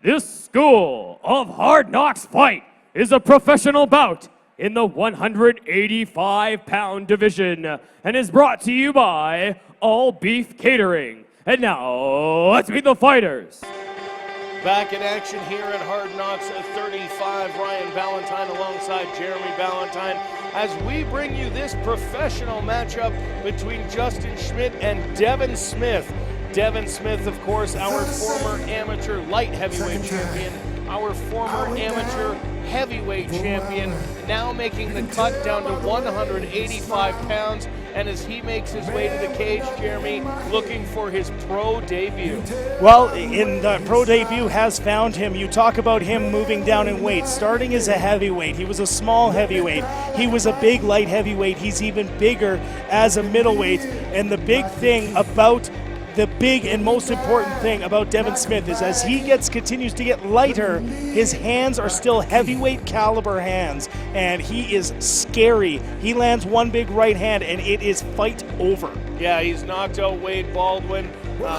This School of Hard Knocks fight is a professional bout in the 185-pound division and is brought to you by All Beef Catering. And now, let's meet the fighters. Back in action here at Hard Knocks 35, Ryan Ballantyne alongside Jeremy Ballantyne as we bring you this professional matchup between Justin Schmit and Devon Smith. Devon Smith, of course, our former amateur light heavyweight champion, our former amateur heavyweight champion, now making the cut down to 185 pounds. And as he makes his way to the cage, Jeremy, looking for his pro debut. Well, in the pro debut has found him. You talk about him moving down in weight, starting as a heavyweight. He was a small heavyweight. He was a big light heavyweight. He's even bigger as a middleweight. And the big thing about the big and most important thing about Devon Smith is as he continues to get lighter, his hands are still heavyweight caliber hands, and he is scary. He lands one big right hand, and it is fight over. Yeah, he's knocked out Wade Baldwin.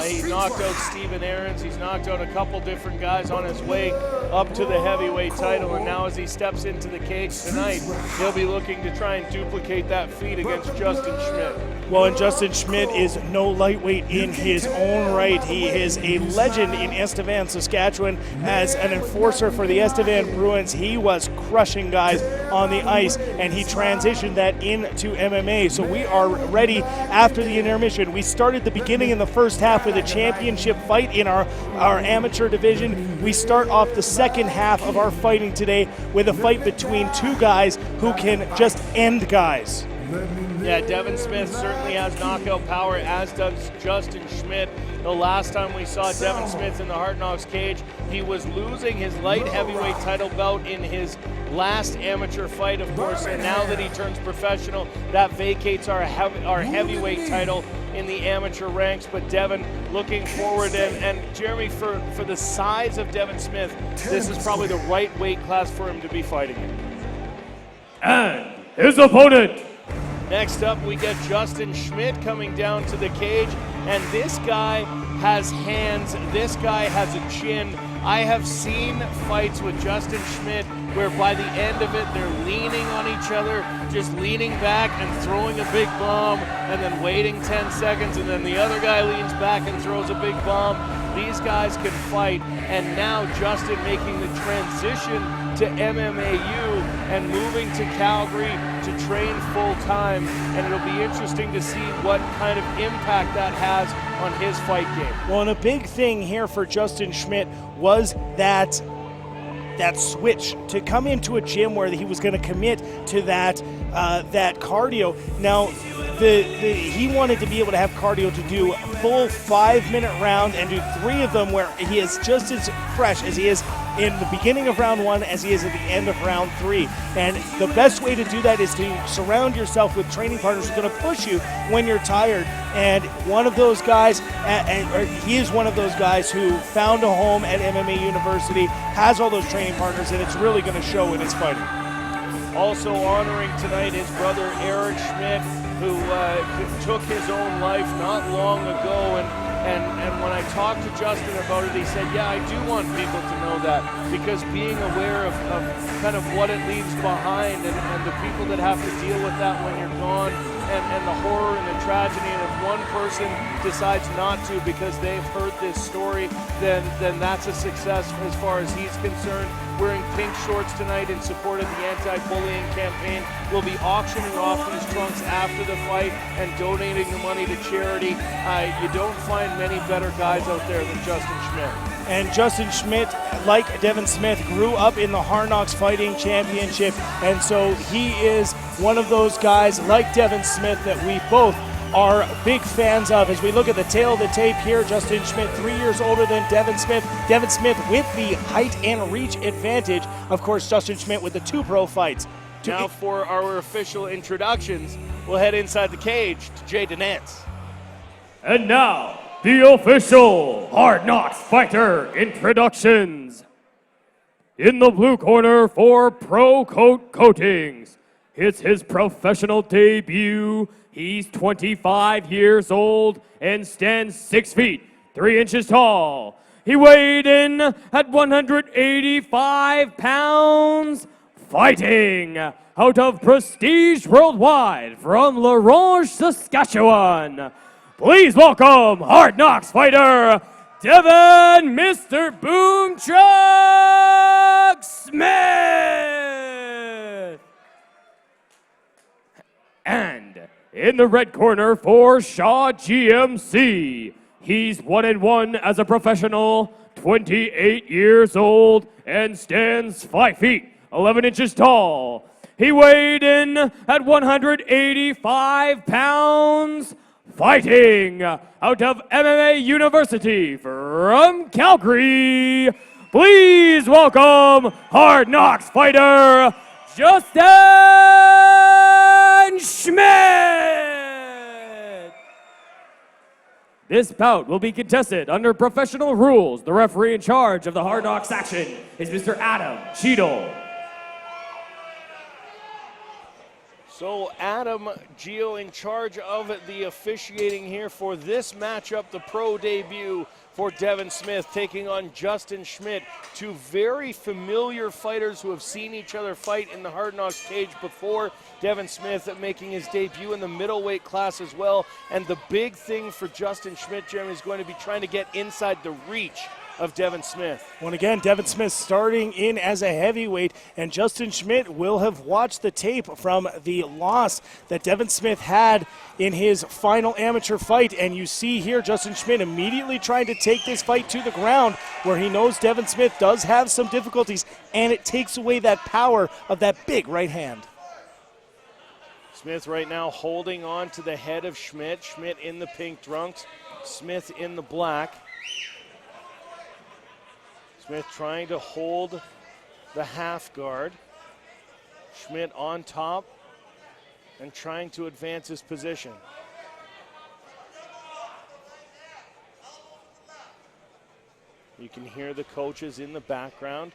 He knocked out Steven Aarons. He's knocked out a couple different guys on his way up to the heavyweight title. And now as he steps into the cage tonight, he'll be looking to try and duplicate that feat against Justin Schmit. Well, and Justin Schmit is no lightweight in his own right. He is a legend in Estevan, Saskatchewan. As an enforcer for the Estevan Bruins, he was crushing guys on the ice, and he transitioned that into MMA. So we are ready after the intermission. We started the beginning in the first half with a championship fight in our amateur division. We start off the second half of our fighting today with a fight between two guys who can just end guys. Yeah, Devon Smith certainly has knockout power, as does Justin Schmit. The last time we saw Devon Smith in the Hard Knocks cage, he was losing his light heavyweight title bout in his last amateur fight, of course, and now that he turns professional, that vacates our heavyweight title in the amateur ranks. But Devon looking forward, and Jeremy, for the size of Devon Smith, this is probably the right weight class for him to be fighting in. And his opponent. Next up, we get Justin Schmit coming down to the cage, and this guy has hands, this guy has a chin. I have seen fights with Justin Schmit where by the end of it, they're leaning on each other, just leaning back and throwing a big bomb, and then waiting 10 seconds, and then the other guy leans back and throws a big bomb. These guys can fight, and now Justin making the transition to MMAU and moving to Calgary to train full time, and it'll be interesting to see what kind of impact that has on his fight game. Well, and a big thing here for Justin Schmit was that switch to come into a gym where he was going to commit to that cardio. Now, he wanted to be able to have cardio to do a full 5-minute round and do 3 of them where he is just as fresh as he is in the beginning of round 1 as he is at the end of round 3. And the best way to do that is to surround yourself with training partners who are going to push you when you're tired. And one of those guys, he is one of those guys who found a home at MMA University, has all those training partners, and it's really going to show in his fighting. Also honoring tonight his brother Eric Schmit, who took his own life not long ago, and when I talked to Justin about it, he said, yeah, I do want people to know that, because being aware of kind of what it leaves behind and the people that have to deal with that when you're gone, and the horror and the tragedy, and if one person decides not to because they've heard this story, then that's a success as far as he's concerned. Wearing pink shorts tonight in support of the anti-bullying campaign. We'll be auctioning off these trunks after the fight and donating the money to charity. You don't find many better guys out there than Justin Schmit. And Justin Schmit, like Devon Smith, grew up in the Hard Knocks Fighting Championship, and so he is one of those guys like Devon Smith that we both are big fans of. As we look at the tail of the tape here, Justin Schmit 3 years older than Devon Smith. Devon Smith with the height and reach advantage. Of course, Justin Schmit with the 2 pro fights. Now for our official introductions, we'll head inside the cage to Jay Denance. And now, the official Hard Knocks fighter introductions. In the blue corner for Pro Coat Coatings, it's his professional debut. He's 25 years old and stands 6 feet, 3 inches tall. He weighed in at 185 pounds, fighting out of Prestige Worldwide from La Ronge, Saskatchewan. Please welcome Hard Knocks fighter, Devon Mr. Boom Truck Schmit. And in the red corner for Shaw GMC, he's 1-1 as a professional, 28 years old, and stands 5 feet, 11 inches tall. He weighed in at 185 pounds, fighting out of MMA University from Calgary. Please welcome Hard Knocks fighter, Justin Schmit. This bout will be contested under professional rules. The referee in charge of the Hard Knocks action is Mr. Adam Cheadle. So Adam Gio in charge of the officiating here for this matchup, the pro debut for Devon Smith taking on Justin Schmit, two very familiar fighters who have seen each other fight in the Hard Knocks cage before. Devon Smith making his debut in the middleweight class as well. And the big thing for Justin Schmit, Jeremy, is going to be trying to get inside the reach of Devon Smith. Well, again, Devon Smith starting in as a heavyweight, and Justin Schmit will have watched the tape from the loss that Devon Smith had in his final amateur fight, and you see here Justin Schmit immediately trying to take this fight to the ground where he knows Devon Smith does have some difficulties, and it takes away that power of that big right hand. Smith right now holding on to the head of Schmit. Schmit in the pink trunks, Smith in the black. Smith trying to hold the half guard. Schmit on top and trying to advance his position. You can hear the coaches in the background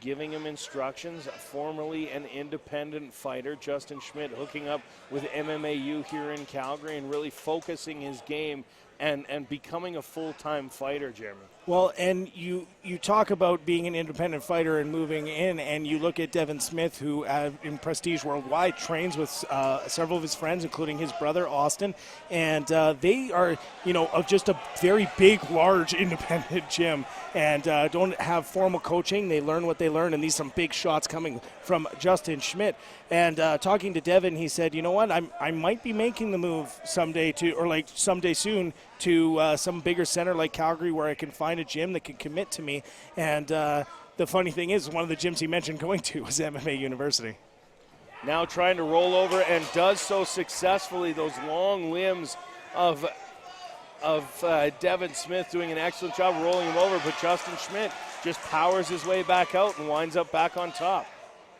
giving him instructions. Formerly an independent fighter, Justin Schmit hooking up with MMAU here in Calgary and really focusing his game and becoming a full-time fighter, Jeremy. Well, and you talk about being an independent fighter and moving in, and you look at Devon Smith, who in Prestige Worldwide trains with several of his friends, including his brother, Austin, and they are, of just a very big, large independent gym and don't have formal coaching. They learn what they learn, and these are some big shots coming from Justin Schmit. And talking to Devon, he said, you know what, I might be making the move someday someday soon to some bigger center like Calgary where I can find a gym that can commit to me. And the funny thing is, one of the gyms he mentioned going to was MMA University. Now trying to roll over and does so successfully. Those long limbs of Devon Smith doing an excellent job rolling him over, but Justin Schmit just powers his way back out and winds up back on top.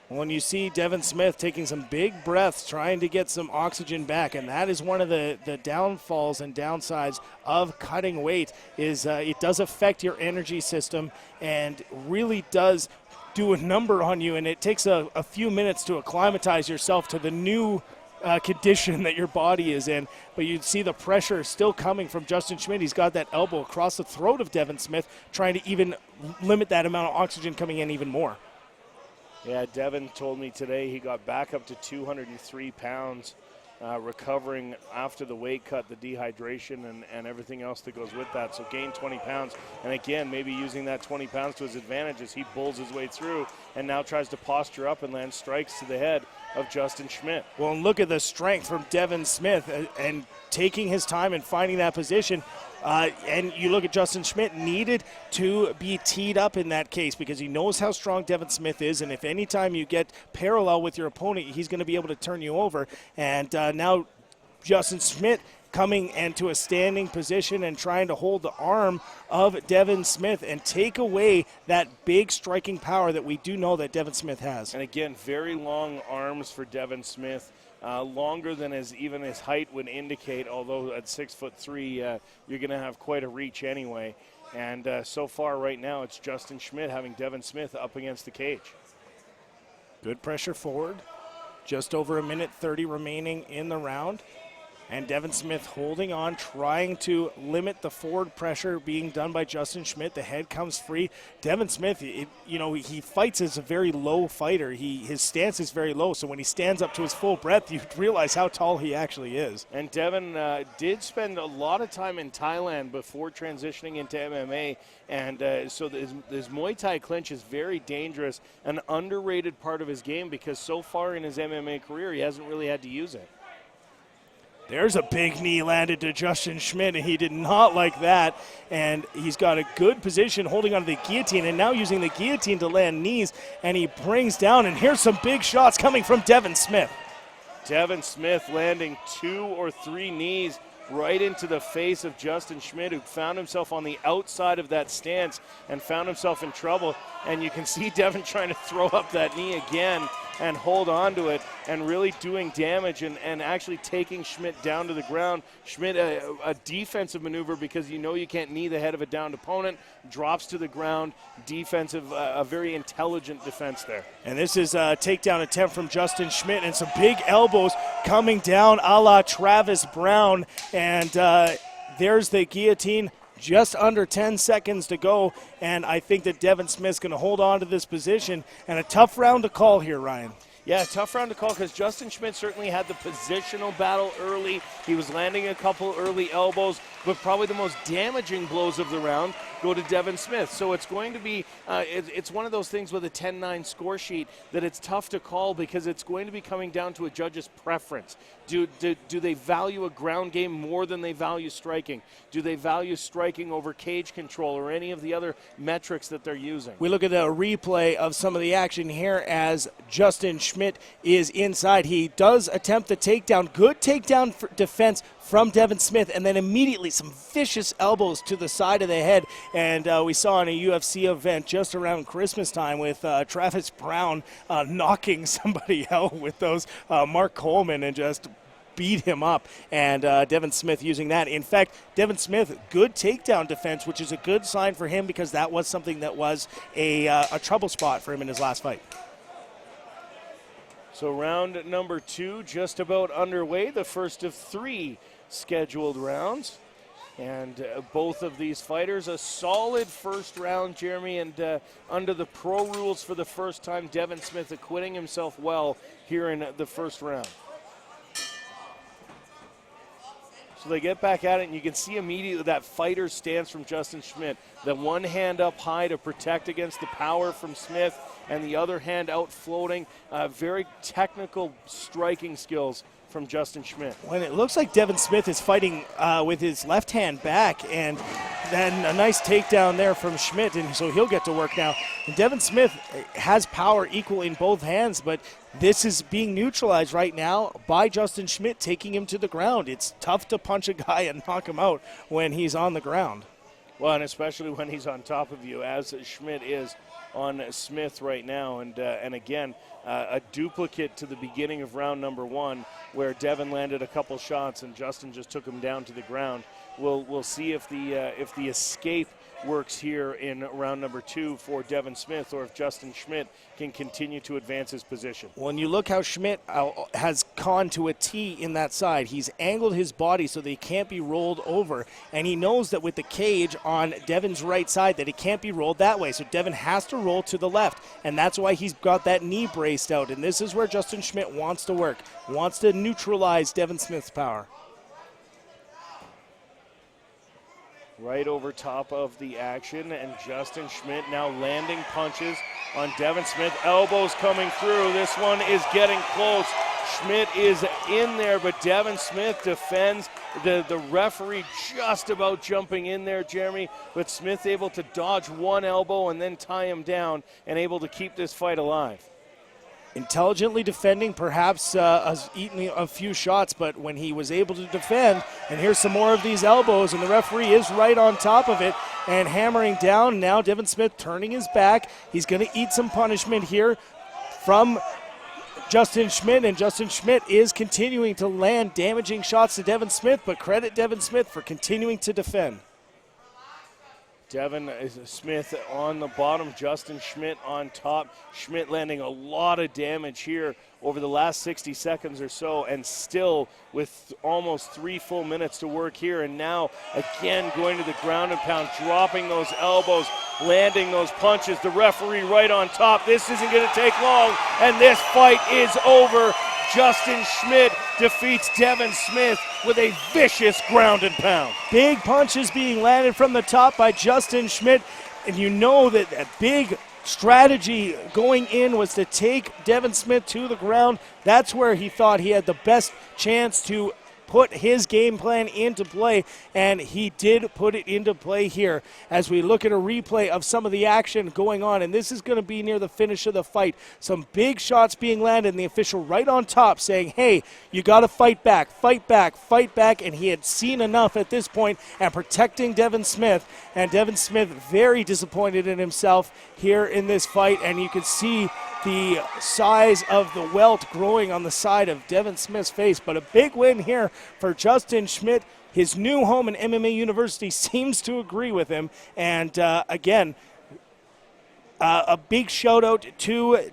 When you see Devon Smith taking some big breaths, trying to get some oxygen back, and that is one of the downfalls and downsides of cutting weight, is it does affect your energy system and really does do a number on you, and it takes a few minutes to acclimatize yourself to the new condition that your body is in. But you see the pressure still coming from Justin Schmit. He's got that elbow across the throat of Devon Smith, trying to even limit that amount of oxygen coming in even more. Yeah, Devon told me today he got back up to 203 pounds, recovering after the weight cut, the dehydration, and everything else that goes with that. So gained 20 pounds. And again, maybe using that 20 pounds to his advantage as he bulls his way through and now tries to posture up and land strikes to the head of Justin Schmit. Well, and look at the strength from Devon Smith and taking his time and finding that position. And you look at Justin Schmit, needed to be teed up in that case because he knows how strong Devon Smith is, and if any time you get parallel with your opponent, he's going to be able to turn you over. And now Justin Schmit coming into a standing position and trying to hold the arm of Devon Smith and take away that big striking power that we do know that Devon Smith has. And again, very long arms for Devon Smith. Longer than even his height would indicate, although at 6'3", you're going to have quite a reach anyway. And so far right now, it's Justin Schmit having Devon Smith up against the cage. Good pressure forward. Just over 1:30 remaining in the round. And Devon Schmit holding on, trying to limit the forward pressure being done by Justin Schmit. The head comes free. Devon Schmit, he fights as a very low fighter. His stance is very low, so when he stands up to his full breadth, you realize how tall he actually is. And Devon did spend a lot of time in Thailand before transitioning into MMA, and so his Muay Thai clinch is very dangerous, an underrated part of his game because so far in his MMA career, he hasn't really had to use it. There's a big knee landed to Justin Schmit, and he did not like that. And he's got a good position holding onto the guillotine and now using the guillotine to land knees. And he brings down, and here's some big shots coming from Devon Schmit. Devon Schmit landing 2 or 3 knees right into the face of Justin Schmit, who found himself on the outside of that stance and found himself in trouble. And you can see Devon trying to throw up that knee again and hold on to it and really doing damage and actually taking Schmit down to the ground. Schmit, a defensive maneuver because you can't knee the head of a downed opponent, drops to the ground, defensive, a very intelligent defense there. And this is a takedown attempt from Justin Schmit, and some big elbows coming down a la Travis Brown. And there's the guillotine. Just under 10 seconds to go, and I think that Devon Schmit's going to hold on to this position, and a tough round to call here, Ryan. Yeah, tough round to call because Justin Schmit certainly had the positional battle early. He was landing a couple early elbows, but probably the most damaging blows of the round go to Devon Schmit. So it's going to be, it's one of those things with a 10-9 score sheet that it's tough to call because it's going to be coming down to a judge's preference. Do they value a ground game more than they value striking? Do they value striking over cage control or any of the other metrics that they're using? We look at a replay of some of the action here as Justin Schmit is inside. He does attempt the takedown. Good takedown defense from Devon Schmit, and then immediately some vicious elbows to the side of the head. And we saw in a UFC event just around Christmas time with Travis Brown knocking somebody out with those, Mark Coleman, and just beat him up, and Devon Schmit using that. In fact, Devon Schmit, good takedown defense, which is a good sign for him because that was something that was a trouble spot for him in his last fight. So round number 2 just about underway, the first of 3 scheduled rounds. And both of these fighters, a solid first round, Jeremy, and under the pro rules for the first time, Devon Schmit acquitting himself well here in the first round. So they get back at it, and you can see immediately that fighter stance from Justin Schmit. The one hand up high to protect against the power from Schmit, and the other hand out floating. Very technical striking skills from Justin Schmit. When it looks like Devon Schmit is fighting with his left hand back, and then a nice takedown there from Schmit, and so he'll get to work now. And Devon Schmit has power equal in both hands, but this is being neutralized right now by Justin Schmit taking him to the ground. It's tough to punch a guy and knock him out when he's on the ground. Well, and especially when he's on top of you, as Schmit is on Smith right now. And again, a duplicate to the beginning of round number 1 where Devon landed a couple shots and Justin just took him down to the ground. We'll see if the escape works here in round number 2 for Devon Schmit, or if Justin Schmit can continue to advance his position. When you look how Schmit has gone to a T in that side, he's angled his body so that he can't be rolled over, and he knows that with the cage on Devon's right side that it can't be rolled that way, so Devon has to roll to the left, and that's why he's got that knee braced out, and this is where Justin Schmit wants to work, wants to neutralize Devon Schmit's power. Right over top of the action, and Justin Schmit now landing punches on Devon Schmit. Elbows coming through. This one is getting close. Schmit is in there, but Devon Schmit defends. The referee just about jumping in there, Jeremy, but Schmit able to dodge one elbow and then tie him down and able to keep this fight alive. Intelligently defending, perhaps eating a few shots, but when he was able to defend, and here's some more of these elbows, and the referee is right on top of it and hammering down. Now Devon Schmit turning his back. He's going to eat some punishment here from Justin Schmit, and Justin Schmit is continuing to land damaging shots to Devon Schmit, but credit Devon Schmit for continuing to defend. Devon Smith on the bottom, Justin Schmit on top. Schmit landing a lot of damage here over the last 60 seconds or so, and still with almost 3 full minutes to work here. And now again going to the ground and pound, dropping those elbows, landing those punches. The referee right on top. This isn't going to take long, and this fight is over. Justin Schmit defeats Devon Smith with a vicious ground and pound. Big punches being landed from the top by Justin Schmit, and you know that that big strategy going in was to take Devon Smith to the ground. That's where he thought he had the best chance to put his game plan into play, and he did put it into play here as we look at a replay of some of the action going on. And this is going to be near the finish of the fight. Some big shots being landed, and the official right on top saying, hey, you got to fight back, fight back, fight back. And he had seen enough at this point and protecting Devon Smith. And Devon Smith very disappointed in himself here in this fight, and you can see the size of the welt growing on the side of Devon Smith's face. But a big win here for Justin Schmit. His new home in MMA University seems to agree with him. And again, a big shout out to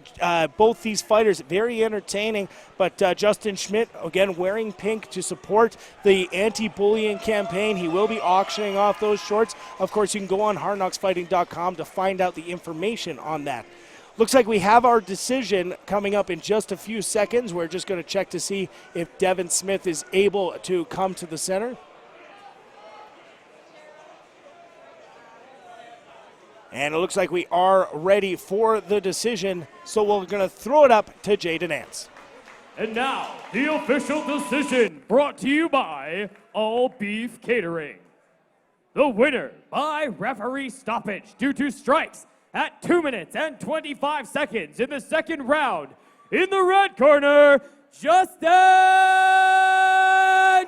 both these fighters. Very entertaining. But Justin Schmit, again, wearing pink to support the anti-bullying campaign. He will be auctioning off those shorts. Of course, you can go on hardknocksfighting.com to find out the information on that. Looks like we have our decision coming up in just a few seconds. We're just going to check to see if Devon Smith is able to come to the center. And it looks like we are ready for the decision, so we're going to throw it up to Jaden Nance. And now, the official decision brought to you by All Beef Catering. The winner by referee stoppage due to strikes at 2 minutes and 25 seconds in the second round. In the red corner, Justin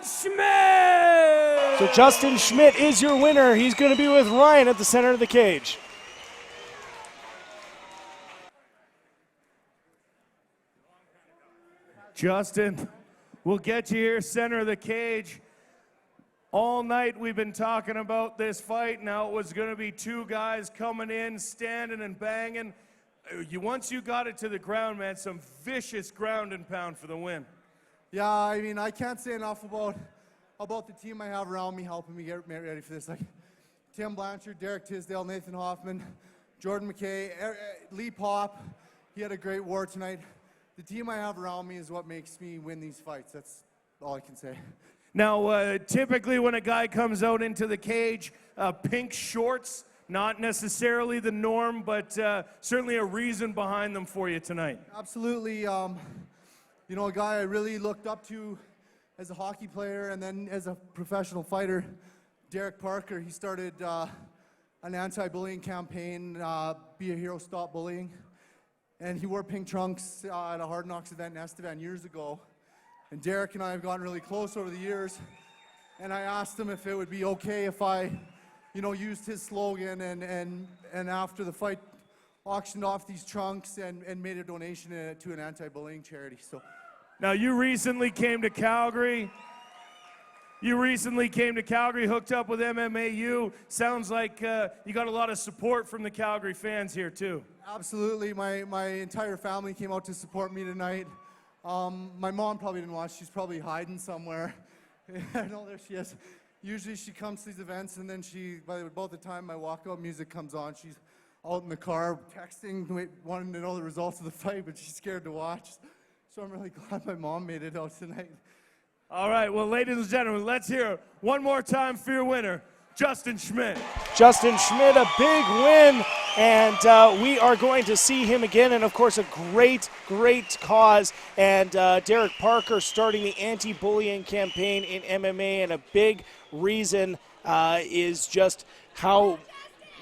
Schmit! So Justin Schmit is your winner. He's going to be with Ryan at the center of the cage. Justin, we'll get you here, center of the cage. All night we've been talking about this fight. Now it was going to be two guys coming in, standing and banging. Once you got it to the ground, man, some vicious ground and pound for the win. Yeah, I mean, I can't say enough about the team I have around me helping me get ready for this. Like Tim Blanchard, Derek Tisdale, Nathan Hoffman, Jordan McKay, Lee Pop. He had a great war tonight. The team I have around me is what makes me win these fights. That's all I can say. Now, typically when a guy comes out into the cage, pink shorts, not necessarily the norm, but certainly a reason behind them for you tonight. Absolutely. You know, a guy I really looked up to as a hockey player and then as a professional fighter, Derek Parker. He started an anti-bullying campaign, Be a Hero, Stop Bullying. And he wore pink trunks at a Hard Knocks event in Estevan years ago. And Derek and I have gotten really close over the years. And I asked him if it would be okay if I, you know, used his slogan and after the fight auctioned off these trunks and made a donation to an anti-bullying charity. So, now you recently came to Calgary. Hooked up with MMAU. Sounds like you got a lot of support from the Calgary fans here too. Absolutely, my entire family came out to support me tonight. My mom probably didn't watch. She's probably hiding somewhere. I know there she is. Usually she comes to these events and then by about the time my walkout music comes on, she's out in the car texting, wanting to know the results of the fight, but she's scared to watch. So I'm really glad my mom made it out tonight. All right, well, ladies and gentlemen, let's hear it one more time for your winner, Justin Schmit. Justin Schmit, a big win, and we are going to see him again, and of course a great cause, and Derek Parker starting the anti-bullying campaign in MMA, and a big reason is just how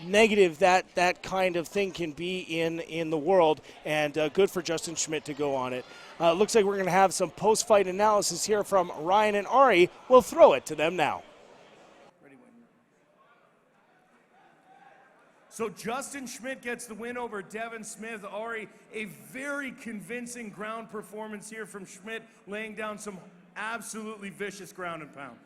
negative that kind of thing can be in the world, and good for Justin Schmit to go on it. Looks like we're going to have some post-fight analysis here from Ryan and Ari. We'll throw it to them now. So Justin Schmit gets the win over Devon Smith. Ari, a very convincing ground performance here from Schmit, laying down some absolutely vicious ground and pound.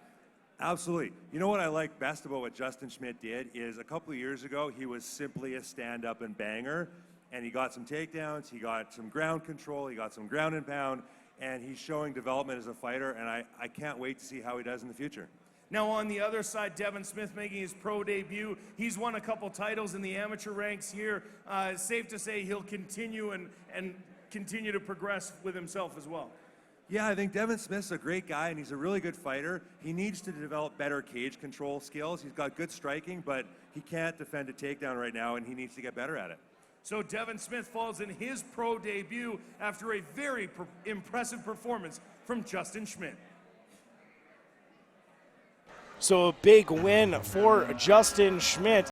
Absolutely. You know what I like best about what Justin Schmit did is a couple of years ago, he was simply a stand-up and banger, and he got some takedowns, he got some ground control, he got some ground and pound, and he's showing development as a fighter, and I can't wait to see how he does in the future. Now on the other side, Devon Smith making his pro debut. He's won a couple titles in the amateur ranks here. Safe to say he'll continue and continue to progress with himself as well. Yeah, I think Devon Smith's a great guy, and he's a really good fighter. He needs to develop better cage control skills. He's got good striking, but he can't defend a takedown right now, and he needs to get better at it. So Devon Smith falls in his pro debut after a very impressive performance from Justin Schmit. So a big win for Justin Schmit.